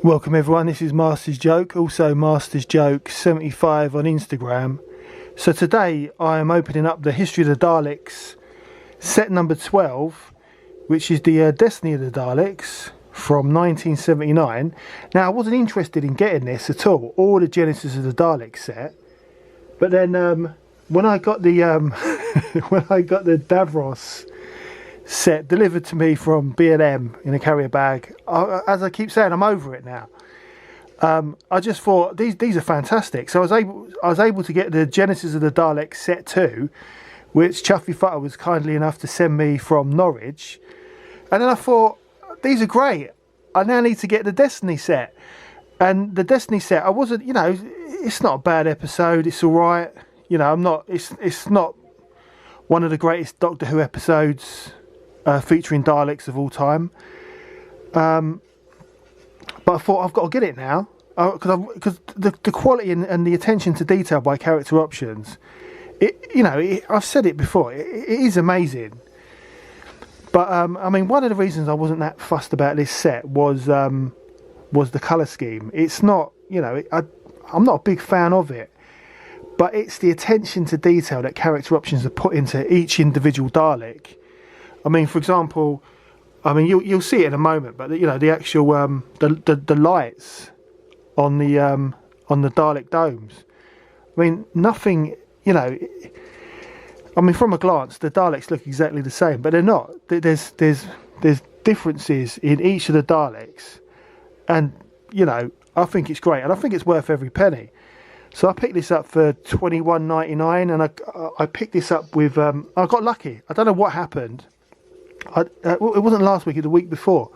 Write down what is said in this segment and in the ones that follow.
Welcome everyone, this is Master's Joke, also Master's Joke 75 on Instagram. So today I am opening up the History of the Daleks set number 12, which is the Destiny of the Daleks from 1979. Now I wasn't interested in getting this at all, or the Genesis of the Daleks set, but then when I got the when I got the Davros set delivered to me from B&M in a carrier bag, as I keep saying, I'm over it now. I just thought these are fantastic, so I was able to get the Genesis of the Daleks set 2, which Chuffy Futter was kindly enough to send me from Norwich, and then I thought these are great. I now need to get the Destiny set, and the Destiny set, I wasn't, you know, it's not a bad episode, it's all right, you know, it's not one of the greatest Doctor Who episodes featuring Daleks of all time, but I thought I've got to get it now because the quality and the attention to detail by character options, I've said it before, it is amazing. But I mean, one of the reasons I wasn't that fussed about this set was the colour scheme. It's not, you know, I'm not a big fan of it, but it's the attention to detail that character options are put into each individual Dalek. I mean, for example, I mean you'll see it in a moment, but you know, the actual the lights on the Dalek domes. I mean, nothing, you know. I mean, from a glance, the Daleks look exactly the same, but they're not. There's differences in each of the Daleks, and you know, I think it's great, and I think it's worth every penny. So I picked this up for $21.99, and I picked this up with. I got lucky. I don't know what happened. It wasn't last week, it was the week before.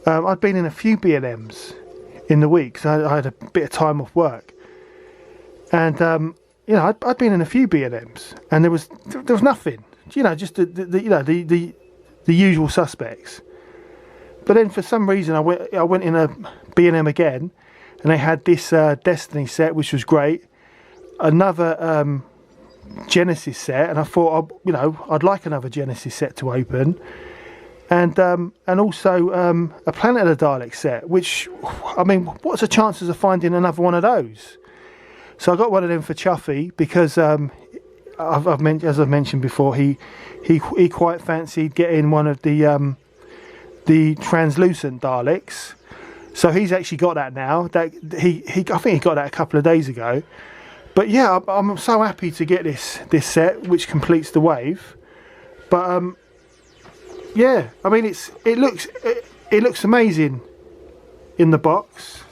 I'd been in a few B&Ms in the week, so I had a bit of time off work, and you know, I'd been in a few B&Ms, and there was nothing, you know, just the usual suspects. But then for some reason I went in a B&M again, and they had this Destiny set, which was great, another Genesis set, and I thought, you know, I'd like another Genesis set to open, and also a Planet of the Daleks set, which, I mean, what's the chances of finding another one of those? So I got one of them for Chuffy because as I've mentioned before, he quite fancied getting one of the translucent Daleks, so he's actually got that now. That I think he got that a couple of days ago. But yeah, I'm so happy to get this set, which completes the wave. But yeah, I mean, it looks amazing in the box.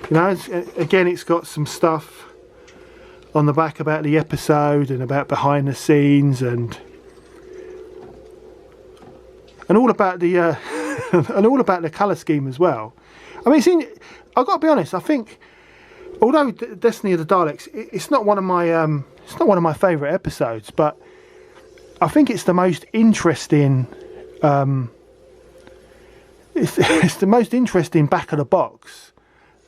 You know, again, it's got some stuff on the back about the episode and about behind the scenes and all about the and all about the colour scheme as well. I mean, I've got to be honest. I think, although Destiny of the Daleks, it's not one of my favourite episodes, but I think it's the most interesting. It's the most interesting back of the box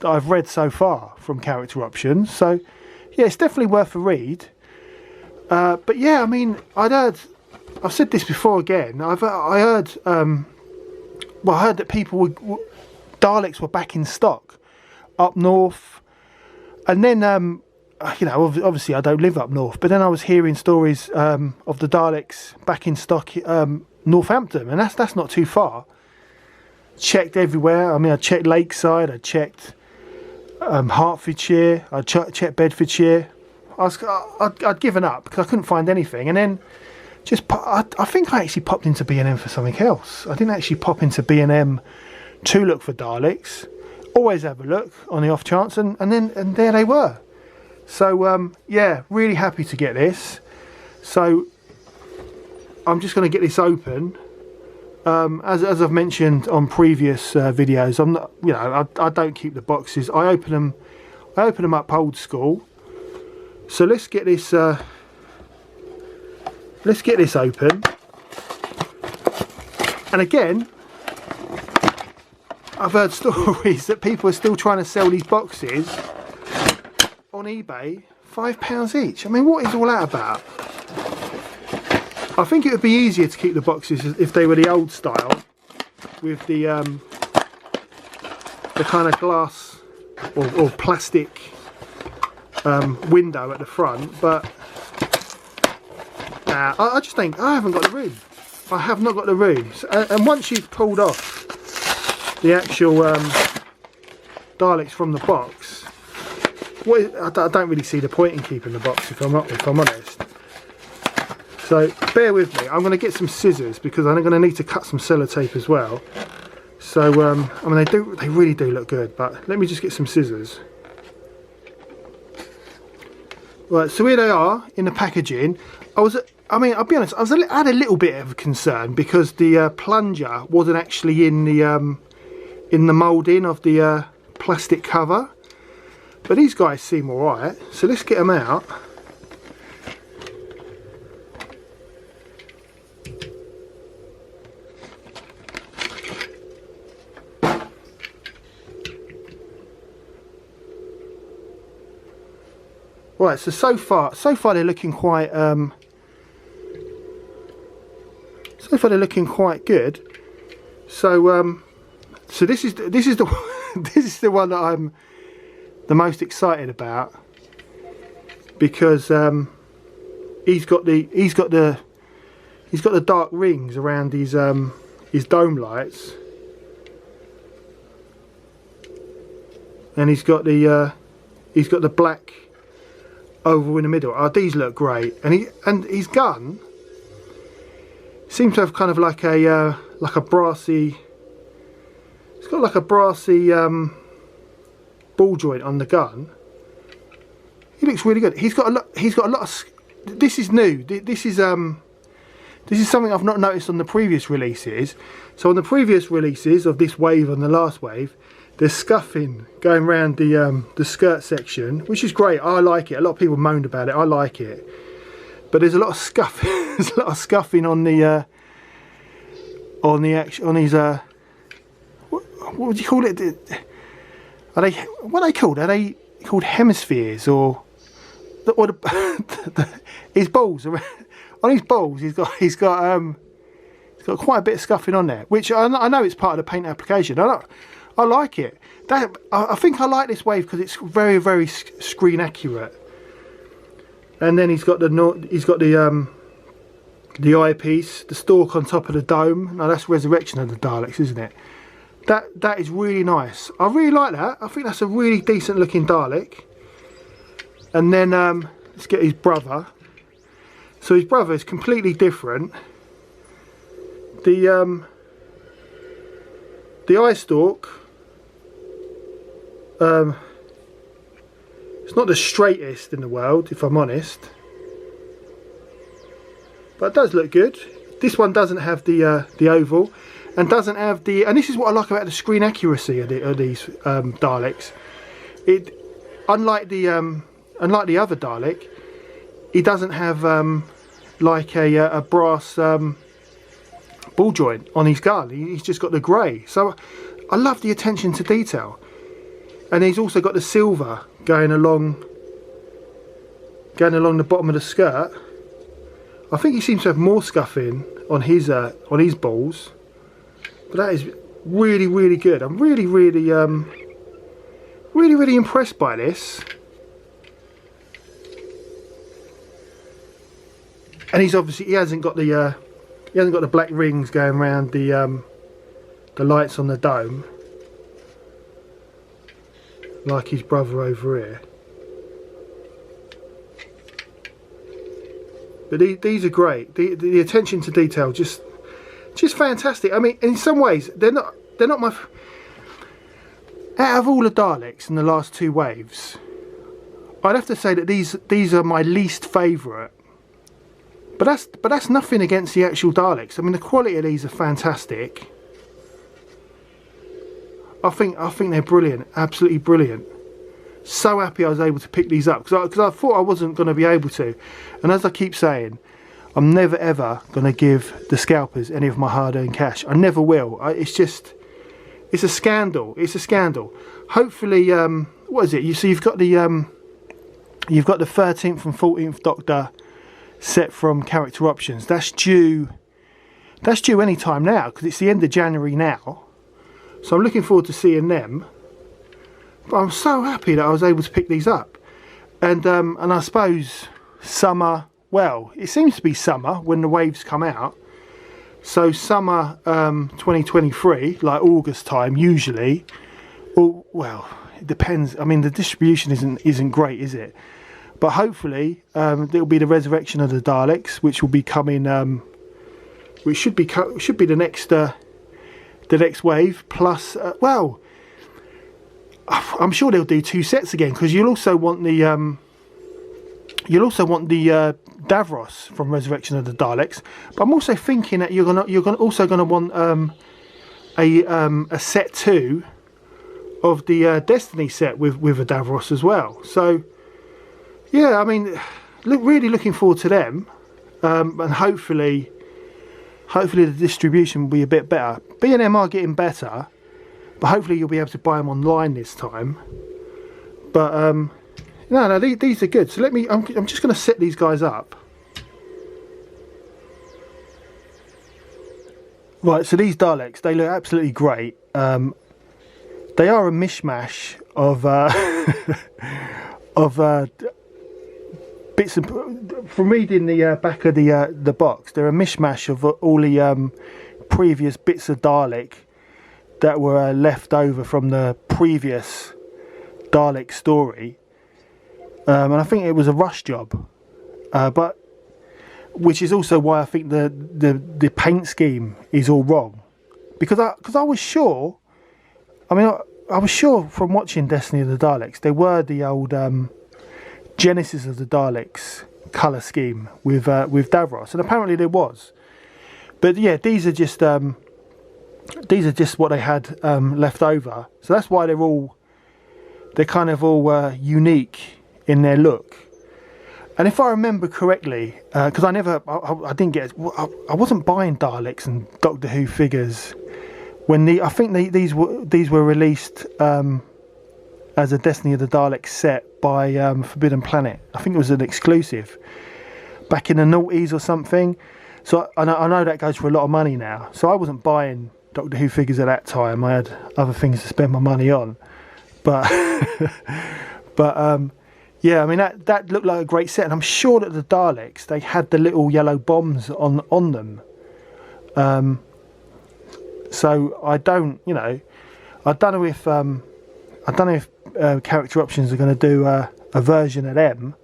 that I've read so far from character options. So yeah, it's definitely worth a read. But yeah, I mean, I've said this before again. I heard that Daleks were back in stock up north, and then you know, obviously I don't live up north, but then I was hearing stories of the Daleks back in stock Northampton, and that's not too far. Checked everywhere. I mean, I checked Lakeside, I checked Hertfordshire, I checked Bedfordshire. I'd given up because I couldn't find anything, and then I think I actually popped into B&M for something else. I didn't actually pop into B&M to look for Daleks. Always have a look on the off chance, and there they were. So yeah, really happy to get this. So I'm just going to get this open. As I've mentioned on previous videos, I'm not, you know, I don't keep the boxes. I open them up old school. So let's get this open. And again, I've heard stories that people are still trying to sell these boxes on eBay, £5 each. I mean, what is all that about? I think it would be easier to keep the boxes if they were the old style, with the kind of glass or plastic window at the front, but I just think I haven't got the room. I have not got the room. And once you've pulled off the actual Daleks from the box, I don't really see the point in keeping the box if I'm honest. So bear with me. I'm going to get some scissors because I'm going to need to cut some sellotape as well. So I mean they really do look good, but let me just get some scissors. Right, so here they are in the packaging. I mean, I'll be honest, I had a little bit of a concern because the plunger wasn't actually in the moulding of the plastic cover. But these guys seem alright, so let's get them out. Right, so far they're looking quite they're looking quite good. So so this is the this is the one that I'm the most excited about, because he's got the dark rings around his dome lights, and he's got the black oval in the middle. Oh, these look great, and his gun seems to have kind of like a brassy. It's got like a brassy ball joint on the gun. He looks really good. He's got a lot of. This is new. This is something I've not noticed on the previous releases. So on the previous releases of this wave and the last wave, there's scuffing going around the skirt section, which is great. I like it. A lot of people moaned about it. I like it, but there's a lot of scuff. There's a lot of scuffing on his what would you call it? What are they called? Are they called hemispheres or his balls? On his balls, he's got quite a bit of scuffing on there, which I know it's part of the paint application. I like it. I think I like this wave because it's very, very screen accurate. And then he's got the eyepiece, the stalk on top of the dome. Now that's Resurrection of the Daleks, isn't it? That is really nice. I really like that. I think that's a really decent looking Dalek. And then let's get his brother. So his brother is completely different. The eye stalk, it's not the straightest in the world, if I'm honest, but it does look good. This one doesn't have the oval, and doesn't have the. And this is what I like about the screen accuracy of these Daleks. Unlike the other Dalek, he doesn't have like a brass ball joint on his gun. He's just got the grey. So I love the attention to detail, and he's also got the silver going along the bottom of the skirt. I think he seems to have more scuffing on his balls, but that is really, really good. I'm really, really impressed by this. And he hasn't got the black rings going around the lights on the dome like his brother over here. But these are great. The attention to detail just fantastic. I mean, in some ways they're not my. Out of all the Daleks in the last two waves, I'd have to say that these are my least favourite. But that's nothing against the actual Daleks. I mean, the quality of these are fantastic. I think they're brilliant, absolutely brilliant. So happy I was able to pick these up because I thought I wasn't going to be able to. And as I keep saying, I'm never ever going to give the scalpers any of my hard-earned cash. I never will. It's a scandal. It's a scandal. Hopefully, what is it? You've got the 13th and 14th Doctor set from Character Options. That's due any time now, because it's the end of January now. So I'm looking forward to seeing them. But I'm so happy that I was able to pick these up. And I suppose summer, well, it seems to be summer when the waves come out. So summer 2023, like August time usually. Or, well, it depends. I mean, the distribution isn't great, is it? But hopefully there'll be the Resurrection of the Daleks, which will be coming. Which should be the next wave. Plus, well, I'm sure they'll do 2 sets again, because you'll also want the Davros from Resurrection of the Daleks. But I'm also thinking that you're also gonna want a set 2 of the Destiny set with a Davros as well. So yeah, I mean, really looking forward to them, and hopefully the distribution will be a bit better. B&M are getting better, but hopefully you'll be able to buy them online this time. But no, these are good. So I'm just going to set these guys up. Right, so these Daleks, they look absolutely great. They are a mishmash of bits from reading the back of the box. They're a mishmash of all the previous bits of Dalek that were left over from the previous Dalek story, and I think it was a rush job, but which is also why I think the paint scheme is all wrong, because I was sure. I mean, I was sure from watching Destiny of the Daleks, they were the old Genesis of the Daleks colour scheme with Davros, and apparently there was. But yeah, these are just what they had left over. So that's why they're kind of all unique in their look. And if I remember correctly, because I wasn't buying Daleks and Doctor Who figures when I think these were released as a Destiny of the Daleks set by Forbidden Planet. I think it was an exclusive back in the noughties or something. So I know that goes for a lot of money now. So I wasn't buying Doctor Who figures at that time. I had other things to spend my money on. But yeah, I mean that looked like a great set, and I'm sure that the Daleks, they had the little yellow bombs on them. So I don't know if Character Options are going to do a version of them,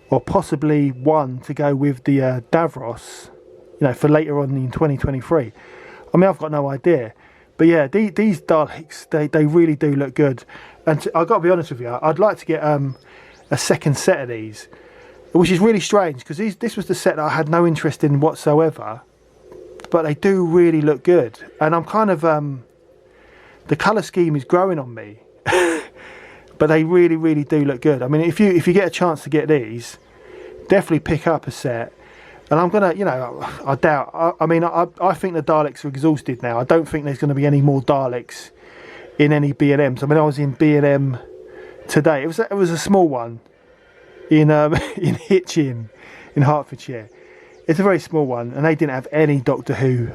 or possibly one to go with the Davros, for later on in 2023. I mean, I've got no idea, but yeah, these Daleks, they really do look good. And I've got to be honest with you, I'd like to get a second set of these, which is really strange, because this was the set that I had no interest in whatsoever, but they do really look good. And I'm kind of the colour scheme is growing on me. But they really, really do look good. I mean, if you get a chance to get these, definitely pick up a set. And I'm gonna, I doubt. I think the Daleks are exhausted now. I don't think there's going to be any more Daleks in any B&Ms. I mean, I was in B&M today. It was a small one in Hitchin in Hertfordshire. It's a very small one, and they didn't have any Doctor Who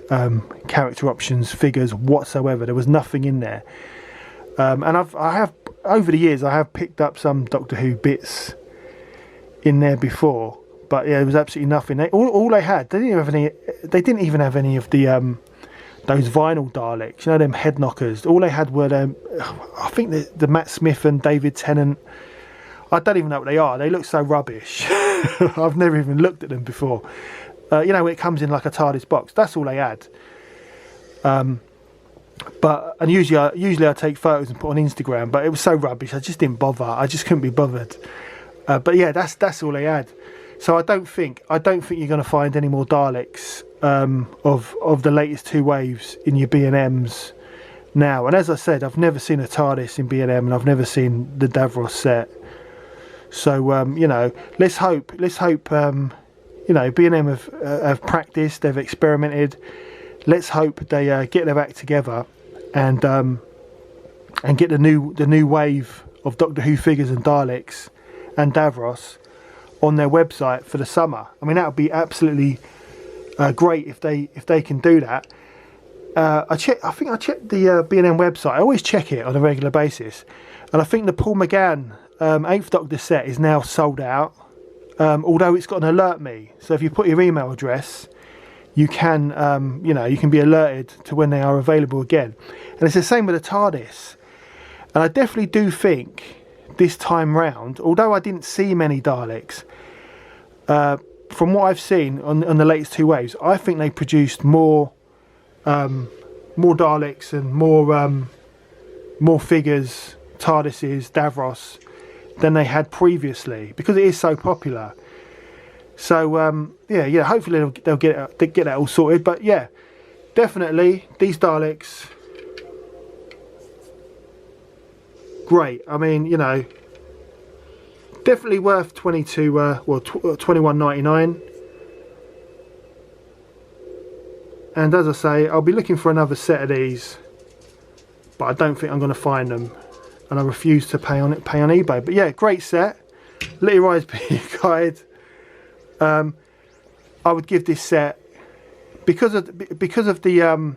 Character Options figures whatsoever. There was nothing in there. And I have over the years I have picked up some Doctor Who bits in there before, but yeah, there was absolutely nothing. All they had, they didn't even have any of the those vinyl Daleks, them head knockers. All they had were I think the Matt Smith and David Tennant. I don't even know what they are. They look so rubbish. I've never even looked at them before. When it comes in like a TARDIS box, that's all they had. But usually I take photos and put on Instagram, but it was so rubbish I just didn't bother. I just couldn't be bothered. But yeah, that's all they had. So I don't think you're going to find any more Daleks of the latest 2 waves in your B&Ms now. And as I said, I've never seen a TARDIS in B&M, and I've never seen the Davros set. So let's hope B&M have practiced, they've experimented. Let's hope they get their act together and get the new wave of Doctor Who figures and Daleks and Davros on their website for the summer. I mean, that would be absolutely great if they can do that. I think I checked the B&M website. I always check it on a regular basis, and I think the Paul McGann 8th Doctor set is now sold out. Although it's got an alert me, so if you put your email address, you can you can be alerted to when they are available again. And it's the same with the TARDIS. And I definitely do think this time round, although I didn't see many Daleks, from what I've seen on the latest 2 waves, I think they produced more Daleks and more figures, TARDISes, Davros, than they had previously, because it is so popular. So yeah, hopefully they'll get that all sorted. But yeah, definitely these Daleks, great. I mean, you know, definitely worth $21.99. And as I say, I'll be looking for another set of these, but I don't think I'm going to find them, and I refuse to pay on eBay. But yeah, great set. Little Rise Be Guide. I would give this set, because of the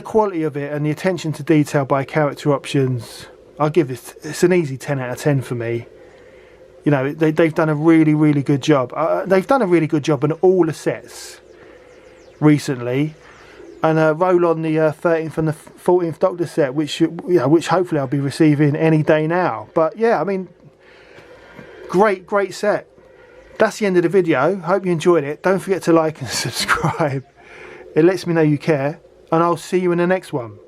quality of it and the attention to detail by character options, I'll give this, it's an easy 10 out of 10 for me. You know, they've done a really good job. They've done a really good job on all the sets recently, and roll on the 13th and the 14th Doctor set, which hopefully I'll be receiving any day now. But yeah, I mean, great set. That's the end of the video. Hope you enjoyed it. Don't forget to like and subscribe. It lets me know you care, and I'll see you in the next one.